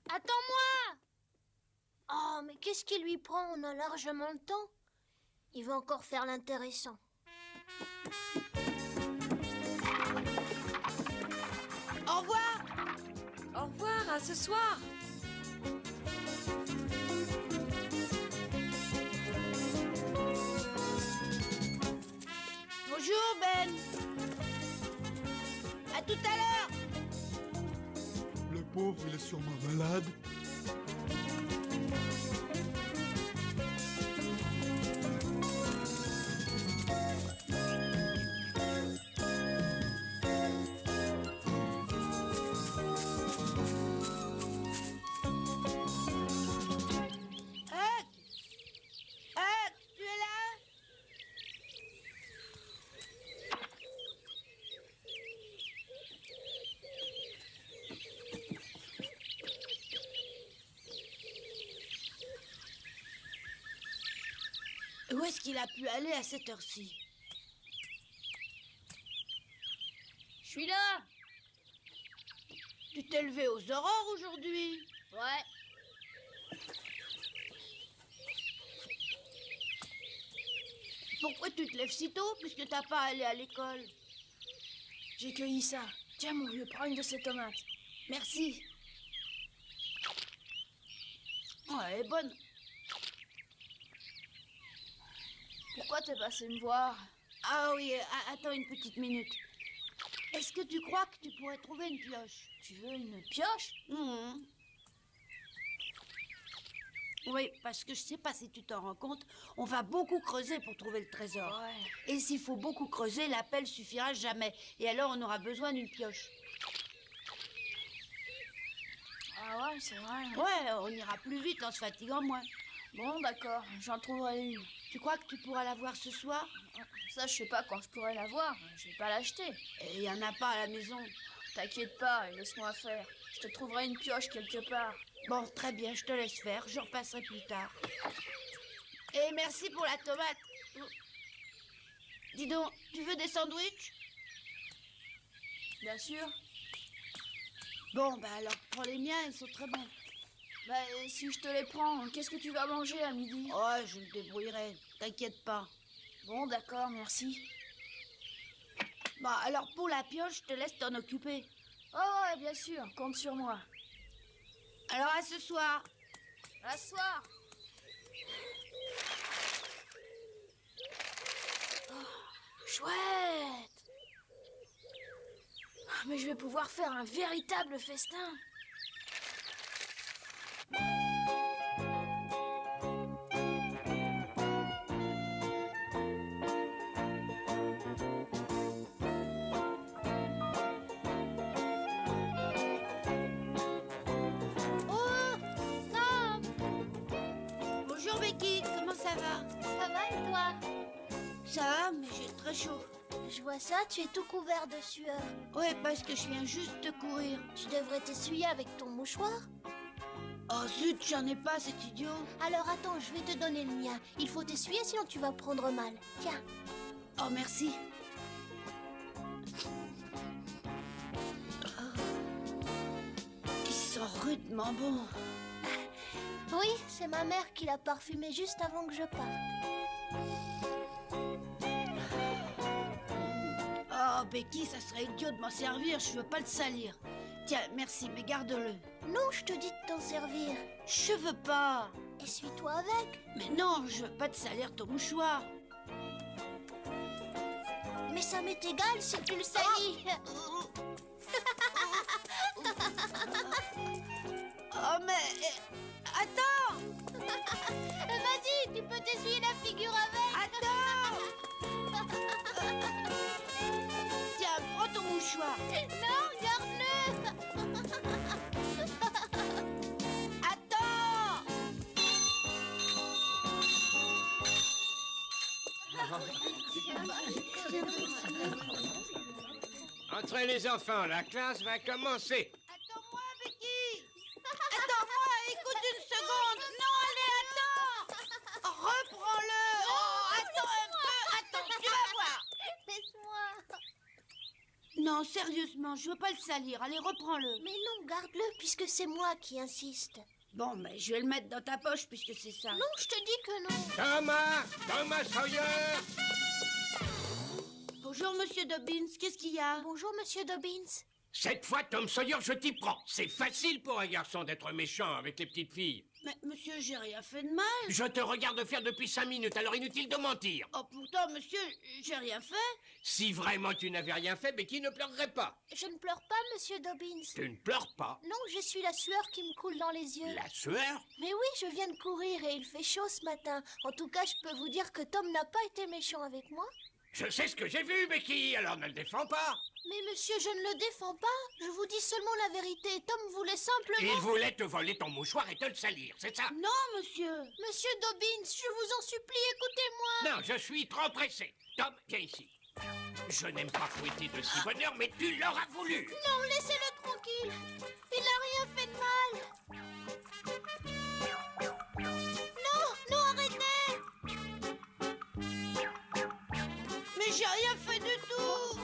Attends-moi! Oh, mais qu'est-ce qui lui prend? On a largement le temps. Il va encore faire l'intéressant. Au revoir! Au revoir, à ce soir. Bonjour, Ben. À tout à l'heure. Le pauvre, il est sûrement malade. Tu es là? Où est-ce qu'il a pu aller à cette heure-ci? Je suis là. Tu t'es levé aux aurores aujourd'hui? Ouais. Pourquoi tu te lèves si tôt puisque t'as pas allé à l'école? J'ai cueilli ça. Tiens, mon vieux, prends une de ces tomates. Merci. Oh, elle est bonne. Pourquoi t'es passé me voir? Ah oui, attends une petite minute. Est-ce que tu crois que tu pourrais trouver une pioche? Tu veux une pioche? Mhm. Oui, parce que je sais pas si tu t'en rends compte, on va beaucoup creuser pour trouver le trésor. Ouais. Et s'il faut beaucoup creuser, la pelle suffira jamais. Et alors on aura besoin d'une pioche. Ah ouais, c'est vrai. Ouais, on ira plus vite en se fatiguant moins. Bon, d'accord, j'en trouverai une. Tu crois que tu pourras la voir ce soir? Ça, je sais pas quand je pourrai la voir. Je vais pas l'acheter. Et il y en a pas à la maison. T'inquiète pas, laisse-moi faire. Je te trouverai une pioche quelque part. Bon, très bien, je te laisse faire. Je repasserai plus tard. Et merci pour la tomate. Dis donc, tu veux des sandwichs? Bien sûr. Bon, bah alors prends les miens, ils sont très bons. Bah, si je te les prends, qu'est-ce que tu vas manger à midi? Oh, je me débrouillerai, t'inquiète pas. Bon, d'accord, merci. Bon, alors pour la pioche, je te laisse t'en occuper. Oh ouais, bien sûr, compte sur moi. Alors à ce soir. À ce soir. Oh, chouette. Mais je vais pouvoir faire un véritable festin. Oh, Tom! Bonjour Becky, comment ça va? Ça va et toi? Ça va, mais j'ai très chaud. Je vois ça, tu es tout couvert de sueur. Ouais, parce que je viens juste de courir. Tu devrais t'essuyer avec ton mouchoir. Oh zut, j'en ai pas, c'est idiot. Alors attends, je vais te donner le mien. Il faut t'essuyer sinon tu vas prendre mal. Tiens. Oh merci. Il sent rudement bon. Oui, c'est ma mère qui l'a parfumé juste avant que je parte. Oh Becky, ça serait idiot de m'en servir, je veux pas le salir. Tiens, merci, mais garde-le. Non, je te dis de t'en servir. Je veux pas. Essuie-toi avec. Mais non, je veux pas te salir ton mouchoir. Mais ça m'est égal si tu le salis. Oh mais... attends. Vas-y, tu peux t'essuyer la figure avec. Attends. Tiens, prends ton mouchoir. Non, garde-le. Attends. Entrez les enfants, la classe va commencer. Attends-moi, Becky. Attends-moi, écoute une seconde. Non, allez, attends. Reprends-le. Oh, attends un peu. Attends, tu vas voir. Laisse-moi. Non, sérieusement, je veux pas le salir. Allez, reprends-le. Mais non, garde-le puisque c'est moi qui insiste. Bon, mais je vais le mettre dans ta poche puisque c'est ça. Non, je te dis que non. Thomas Sawyer! Bonjour, monsieur Dobbins. Qu'est-ce qu'il y a? Bonjour, monsieur Dobbins. Cette fois, Tom Sawyer, je t'y prends. C'est facile pour un garçon d'être méchant avec les petites filles. Mais, monsieur, j'ai rien fait de mal. Je te regarde faire depuis 5 minutes, alors inutile de mentir. Oh, pourtant, monsieur, j'ai rien fait. Si vraiment tu n'avais rien fait, Becky ne pleurerait pas. Je ne pleure pas, monsieur Dobbins. Tu ne pleures pas. Non, je suis la sueur qui me coule dans les yeux. La sueur? Mais oui, je viens de courir et il fait chaud ce matin. En tout cas, je peux vous dire que Tom n'a pas été méchant avec moi. Je sais ce que j'ai vu, Becky, alors ne le défends pas. Mais monsieur, je ne le défends pas. Je vous dis seulement la vérité. Tom voulait simplement... Il voulait te voler ton mouchoir et te le salir, c'est ça? Non, monsieur. Monsieur Dobbins, je vous en supplie, écoutez-moi. Non, je suis trop pressé. Tom, viens ici. Je n'aime pas fouetter de si bonne heure, mais tu l'auras voulu. Non, laissez-le tranquille. Il n'a rien fait de mal. Non, non, arrêtez. Mais j'ai rien fait du tout.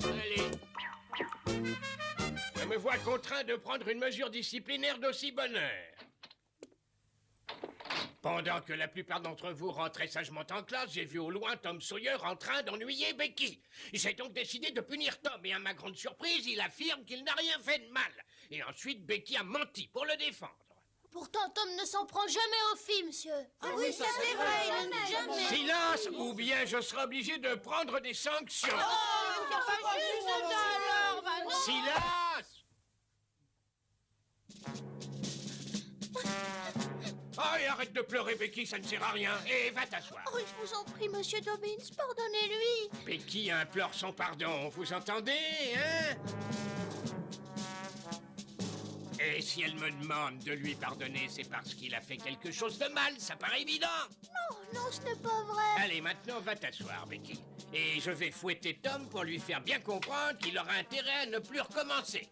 Allez. Je me vois contraint de prendre une mesure disciplinaire d'aussi bonne heure. Pendant que la plupart d'entre vous rentraient sagement en classe, j'ai vu au loin Tom Sawyer en train d'ennuyer Becky. J'ai donc décidé de punir Tom et à ma grande surprise, il affirme qu'il n'a rien fait de mal. Et ensuite, Becky a menti pour le défendre. Pourtant, Tom ne s'en prend jamais aux filles, monsieur. Ah oui, ça c'est vrai, il n'aime jamais. Silence, ou bien je serai obligé de prendre des sanctions. Oh, c'est pas juste ça alors, bah non. Silence! Oh, et arrête de pleurer, Becky, ça ne sert à rien. Et va t'asseoir. Oh, je vous en prie, monsieur Dobbins, pardonnez-lui. Becky implore son pardon, vous entendez, hein? Et si elle me demande de lui pardonner, c'est parce qu'il a fait quelque chose de mal, ça paraît évident. Non, non, ce n'est pas vrai. Allez, maintenant, va t'asseoir, Becky. Et je vais fouetter Tom pour lui faire bien comprendre qu'il aura intérêt à ne plus recommencer.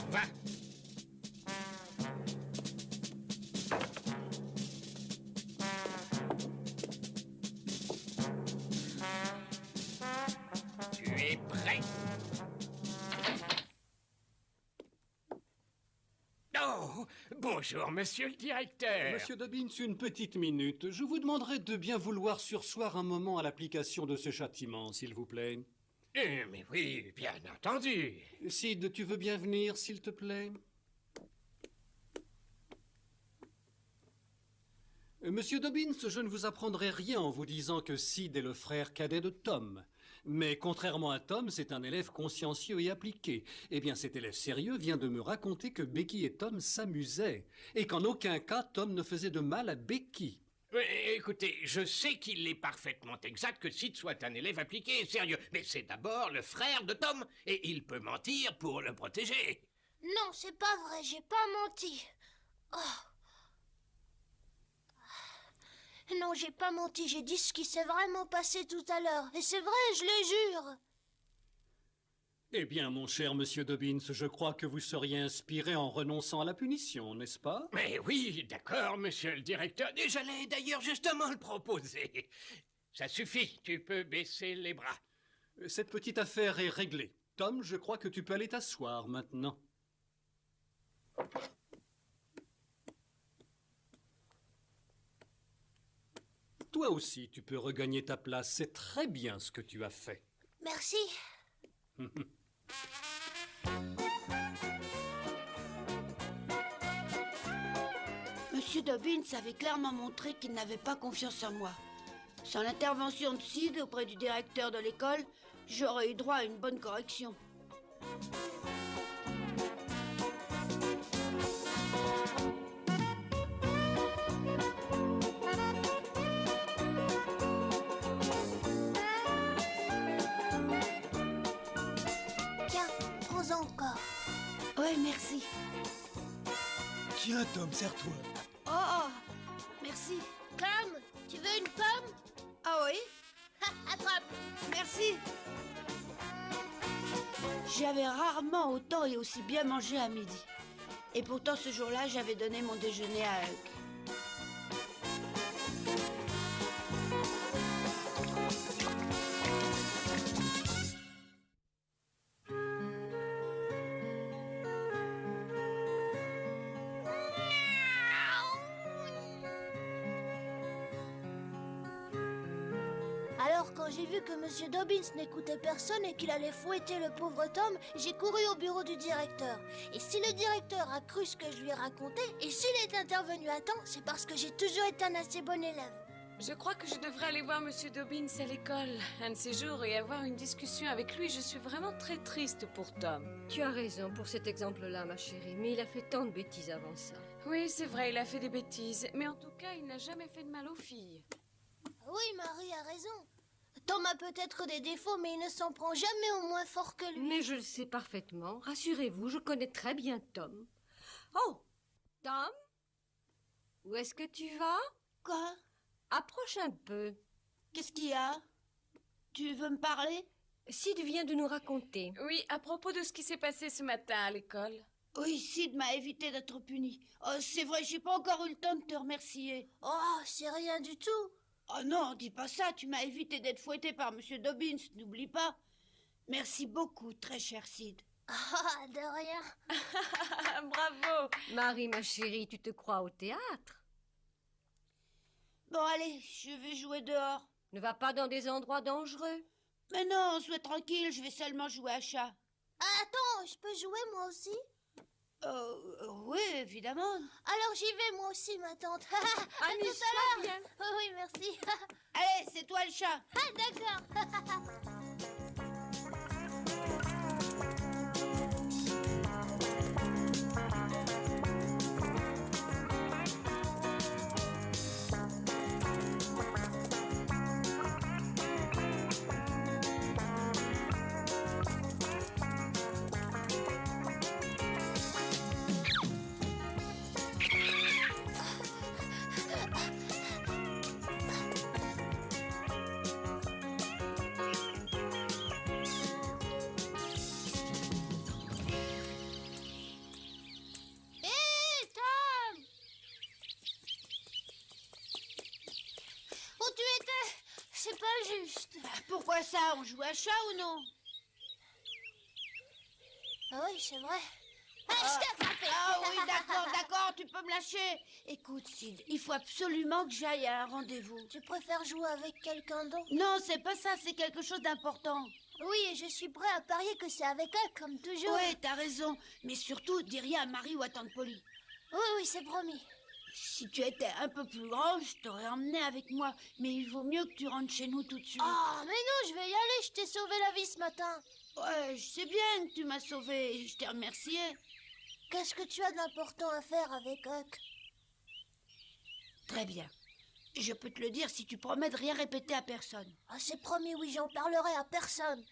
Va. Tu es prêt? Oh, bonjour, monsieur le directeur. Monsieur Dobbins, une petite minute. Je vous demanderai de bien vouloir surseoir un moment à l'application de ce châtiment, s'il vous plaît. Mais oui, bien entendu. Sid, tu veux bien venir, s'il te plaît? Monsieur Dobbins, je ne vous apprendrai rien en vous disant que Sid est le frère cadet de Tom. Mais contrairement à Tom, c'est un élève consciencieux et appliqué. Eh bien, cet élève sérieux vient de me raconter que Becky et Tom s'amusaient, et qu'en aucun cas Tom ne faisait de mal à Becky. Écoutez, je sais qu'il est parfaitement exact que Sid soit un élève appliqué et sérieux, mais c'est d'abord le frère de Tom, et il peut mentir pour le protéger. Non, c'est pas vrai, j'ai pas menti. Oh. Non, j'ai pas menti, j'ai dit ce qui s'est vraiment passé tout à l'heure. Et c'est vrai, je le jure. Eh bien, mon cher monsieur Dobbins, je crois que vous seriez inspiré en renonçant à la punition, n'est-ce pas? Mais oui, d'accord, monsieur le directeur, et j'allais d'ailleurs justement le proposer. Ça suffit, tu peux baisser les bras. Cette petite affaire est réglée. Tom, je crois que tu peux aller t'asseoir maintenant. Toi aussi, tu peux regagner ta place. C'est très bien ce que tu as fait. Merci. Monsieur Dobbins avait clairement montré qu'il n'avait pas confiance en moi. Sans l'intervention de Sid auprès du directeur de l'école, j'aurais eu droit à une bonne correction. Tiens, prends-en encore. Ouais, merci. Tiens, Tom, serre-toi. Oh, merci. Tom, tu veux une pomme? Ah oui? Attrape. Merci. J'avais rarement autant et aussi bien mangé à midi. Et pourtant, ce jour-là, j'avais donné mon déjeuner à Huck. Alors, quand j'ai vu que Monsieur Dobbins n'écoutait personne et qu'il allait fouetter le pauvre Tom, j'ai couru au bureau du directeur. Et si le directeur a cru ce que je lui ai raconté, et s'il est intervenu à temps, c'est parce que j'ai toujours été un assez bon élève. Je crois que je devrais aller voir Monsieur Dobbins à l'école un de ces jours et avoir une discussion avec lui. Je suis vraiment très triste pour Tom. Tu as raison pour cet exemple-là, ma chérie, mais il a fait tant de bêtises avant ça. Oui, c'est vrai, il a fait des bêtises. Mais en tout cas, il n'a jamais fait de mal aux filles. Oui, Marie a raison. Tom a peut-être des défauts, mais il ne s'en prend jamais au moins fort que lui. Mais je le sais parfaitement. Rassurez-vous, je connais très bien Tom. Oh, Tom? Où est-ce que tu vas? Quoi? Approche un peu. Qu'est-ce qu'il y a? Tu veux me parler? Sid vient de nous raconter. Oui, à propos de ce qui s'est passé ce matin à l'école. Oui, Sid m'a évité d'être puni. Oh, c'est vrai, j'ai pas encore eu le temps de te remercier. Oh, c'est rien du tout. Oh non, dis pas ça, tu m'as évité d'être fouetté par Monsieur Dobbins, n'oublie pas. Merci beaucoup, très cher Sid. Ah, de rien. Bravo! Marie, ma chérie, tu te crois au théâtre? Bon, allez, je vais jouer dehors. Ne va pas dans des endroits dangereux. Mais non, sois tranquille, je vais seulement jouer à chat. Ah, attends, je peux jouer moi aussi? Oui, évidemment. Alors j'y vais moi aussi, ma tante. À tout Amuse-toi à l'heure. bien. Oui, merci. Allez, c'est toi le chat. Ah, d'accord. Hé, Tom! Où tu étais? C'est pas juste. Pourquoi ça? On joue à chat ou non? Ah oui, c'est vrai. Ah, je t'ai attrapé. Ah oui, d'accord, tu peux me lâcher. Écoute, Sid, il faut absolument que j'aille à un rendez-vous. Tu préfères jouer avec quelqu'un d'autre? Non, c'est pas ça, c'est quelque chose d'important. Oui, et je suis prêt à parier que c'est avec elle, comme toujours. Oui, t'as raison. Mais surtout, dis rien à Marie ou à Tante Polly. Oui, c'est promis. Si tu étais un peu plus grand, je t'aurais emmené avec moi. Mais il vaut mieux que tu rentres chez nous tout de suite. Ah, mais non, je vais y aller, je t'ai sauvé la vie ce matin. Ouais, je sais bien que tu m'as sauvé et je t'ai remercié. Qu'est-ce que tu as d'important à faire avec Huck? Très bien. Je peux te le dire si tu promets de rien répéter à personne. Ah, c'est promis, oui, j'en parlerai à personne.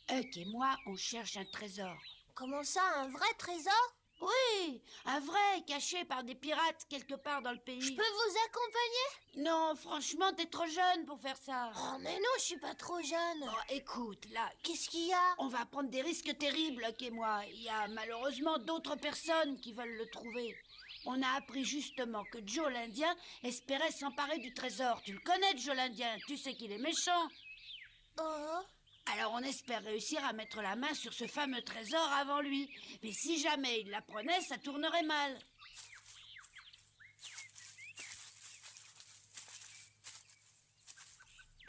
Huck et moi, on cherche un trésor. Comment ça, un vrai trésor? Oui, un vrai, caché par des pirates quelque part dans le pays. Je peux vous accompagner? Non, franchement, t'es trop jeune pour faire ça. Oh, mais non, je suis pas trop jeune. Oh, écoute, là, Qu'est-ce qu'il y a? on va prendre des risques terribles, Huck et moi. Il y a malheureusement d'autres personnes qui veulent le trouver. On a appris justement que Joe l'Indien espérait s'emparer du trésor. Tu le connais, Joe l'Indien, tu sais qu'il est méchant. Oh, Alors on espère réussir à mettre la main sur ce fameux trésor avant lui. Mais si jamais il l'apprenait, ça tournerait mal.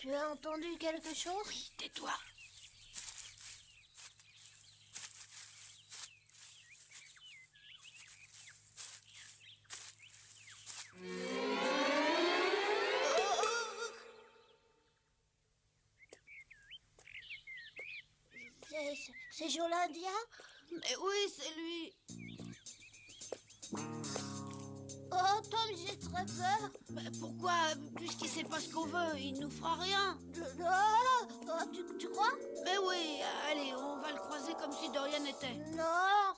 tu as entendu quelque chose? Oui, tais-toi. C'est Joe l'Indien? Mais oui, c'est lui. Oh, Tom, j'ai très peur. Mais pourquoi? Puisqu'il sait pas ce qu'on veut, il nous fera rien. Tu crois? Mais oui, allez, on va le croiser comme si de rien n'était. Non.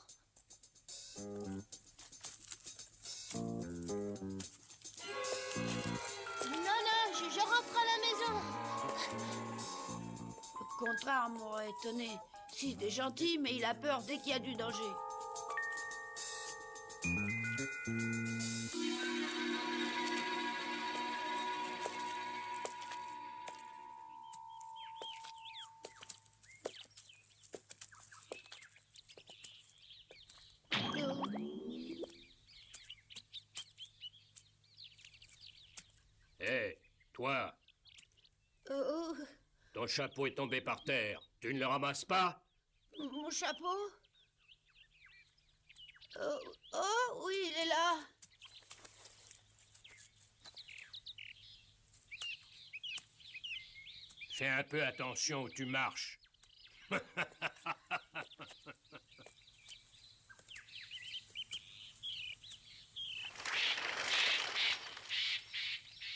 Non, je rentre à la maison. Le contraire m'aurait étonné. Sid est gentil, mais il a peur dès qu'il y a du danger. Toi, Oh, ton chapeau est tombé par terre. Tu ne le ramasses pas? mon chapeau? Oh, oh, oui, il est là. Fais un peu attention où tu marches.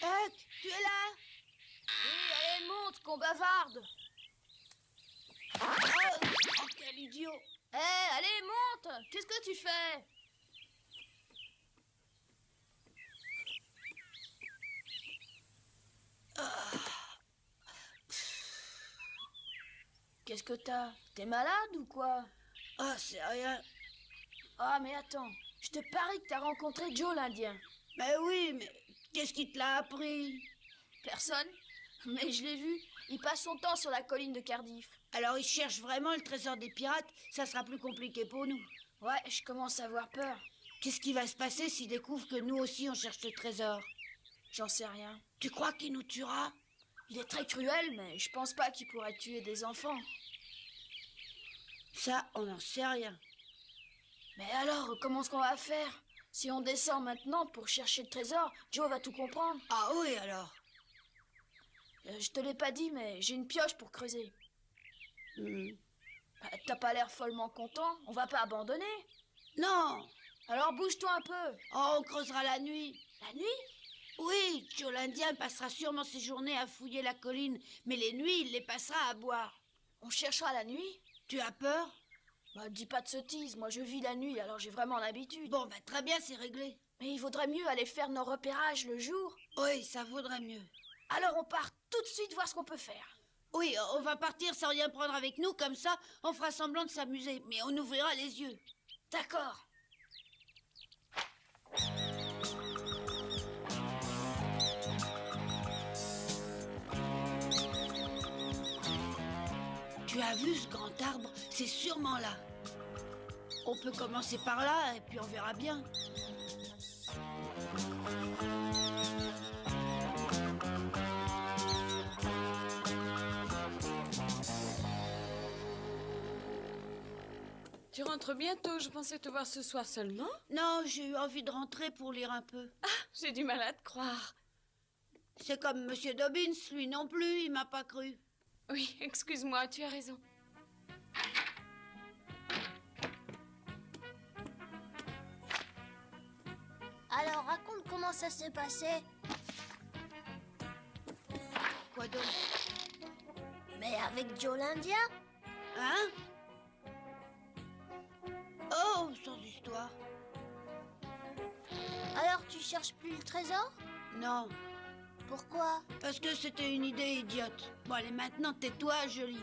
Huck, tu es là? Oui, allez, monte, qu'on bavarde. Oh, quel idiot. Hé, allez, monte. Qu'est-ce que tu fais? Qu'est-ce que t'as? T'es malade ou quoi? Oh, c'est rien. Ah, mais attends, je te parie que t'as rencontré Joe l'Indien. Mais oui, mais qu'est-ce qui te l'a appris? Personne? Mais je l'ai vu, il passe son temps sur la colline de Cardiff. Alors il cherche vraiment le trésor des pirates, ça sera plus compliqué pour nous. Ouais, je commence à avoir peur. Qu'est-ce qui va se passer s'il découvre que nous aussi on cherche le trésor? J'en sais rien. Tu crois qu'il nous tuera? Il est très cruel, mais je pense pas qu'il pourrait tuer des enfants. Ça, on n'en sait rien. Mais alors, comment est-ce qu'on va faire? Si on descend maintenant pour chercher le trésor, Joe va tout comprendre. Ah oui, alors. Je te l'ai pas dit, mais j'ai une pioche pour creuser. Hmm. Bah, t'as pas l'air follement content, on va pas abandonner. Non. Alors bouge-toi un peu. Oh, on creusera la nuit. La nuit? Oui, Joe l'Indien passera sûrement ses journées à fouiller la colline, mais les nuits, il les passera à boire. On cherchera la nuit? Tu as peur? Bah, dis pas de sottises, moi je vis la nuit, alors j'ai vraiment l'habitude. Bon, bah très bien, c'est réglé. Mais il vaudrait mieux aller faire nos repérages le jour. Oui, ça vaudrait mieux. Alors on part tout de suite voir ce qu'on peut faire. Oui, on va partir sans rien prendre avec nous, comme ça, on fera semblant de s'amuser, mais on ouvrira les yeux. D'accord. Tu as vu ce grand arbre? C'est sûrement là. On peut commencer par là, et puis on verra bien. Tu rentres bientôt, je pensais te voir ce soir seulement. Non, j'ai eu envie de rentrer pour lire un peu. J'ai du mal à te croire. C'est comme Monsieur Dobbins, lui non plus, il m'a pas cru. Oui, excuse-moi, tu as raison. Alors raconte comment ça s'est passé. Quoi donc? Mais avec Joe l'Indien? Hein? Oh, sans histoire. Alors tu cherches plus le trésor? Non, Pourquoi? parce que c'était une idée idiote. Bon, allez, maintenant, tais-toi, je lis.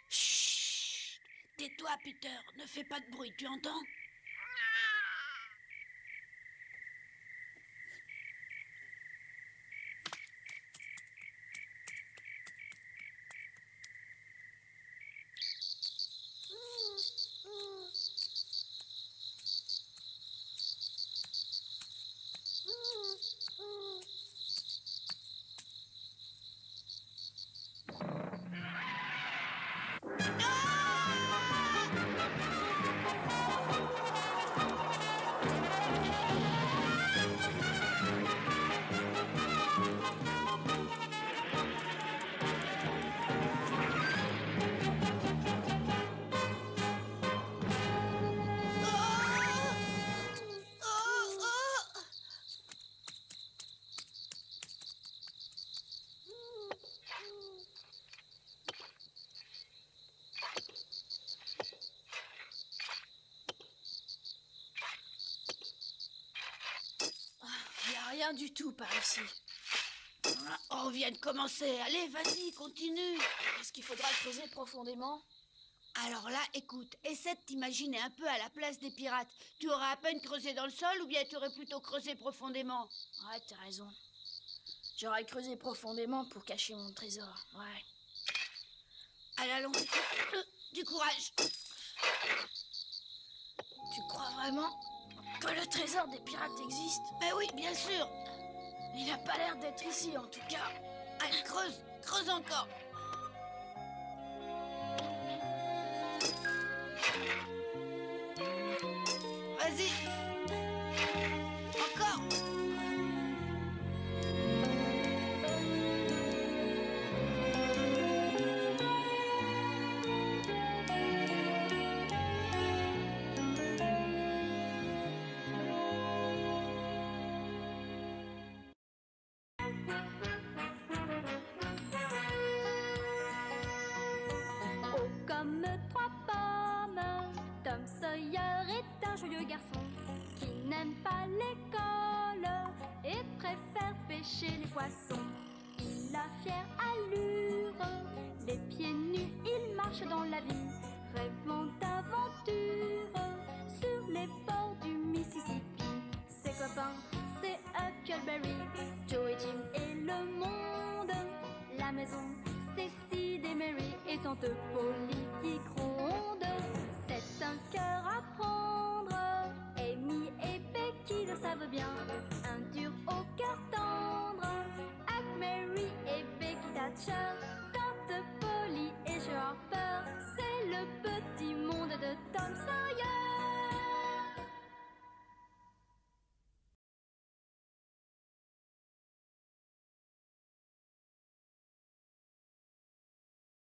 Chut! Tais-toi, Peter, ne fais pas de bruit, tu entends? du tout par ici. On vient de commencer. Allez, vas-y, continue. Est-ce qu'il faudra creuser profondément? Alors là, écoute, essaie de t'imaginer un peu à la place des pirates. Tu aurais à peine creusé dans le sol ou bien tu aurais plutôt creusé profondément? Ouais, t'as raison. J'aurais creusé profondément pour cacher mon trésor, ouais. Allez, allons. Du courage. Tu crois vraiment que le trésor des pirates existe? Eh oui, bien sûr. Il n'a pas l'air d'être ici, en tout cas. Allez, creuse, creuse encore. Vas-y. Encore. Oh, comme trois pommes, Tom Sawyer est un joyeux garçon qui n'aime pas l'école et préfère pêcher les poissons. Il a fière allure, les pieds nus, il marche dans la vie, rêvant d'aventure sur les bords du Mississippi. Ses copains, c'est Huckleberry, Joe et Jim et le monde. La maison, c'est Sid et Mary et tante Polly qui gronde. C'est un cœur à prendre, Amy et Becky le savent bien. Un dur au cœur tendre, Huck, Mary et Becky Thatcher. Tante Polly et Joe Harper, c'est le petit monde de Tom Sawyer.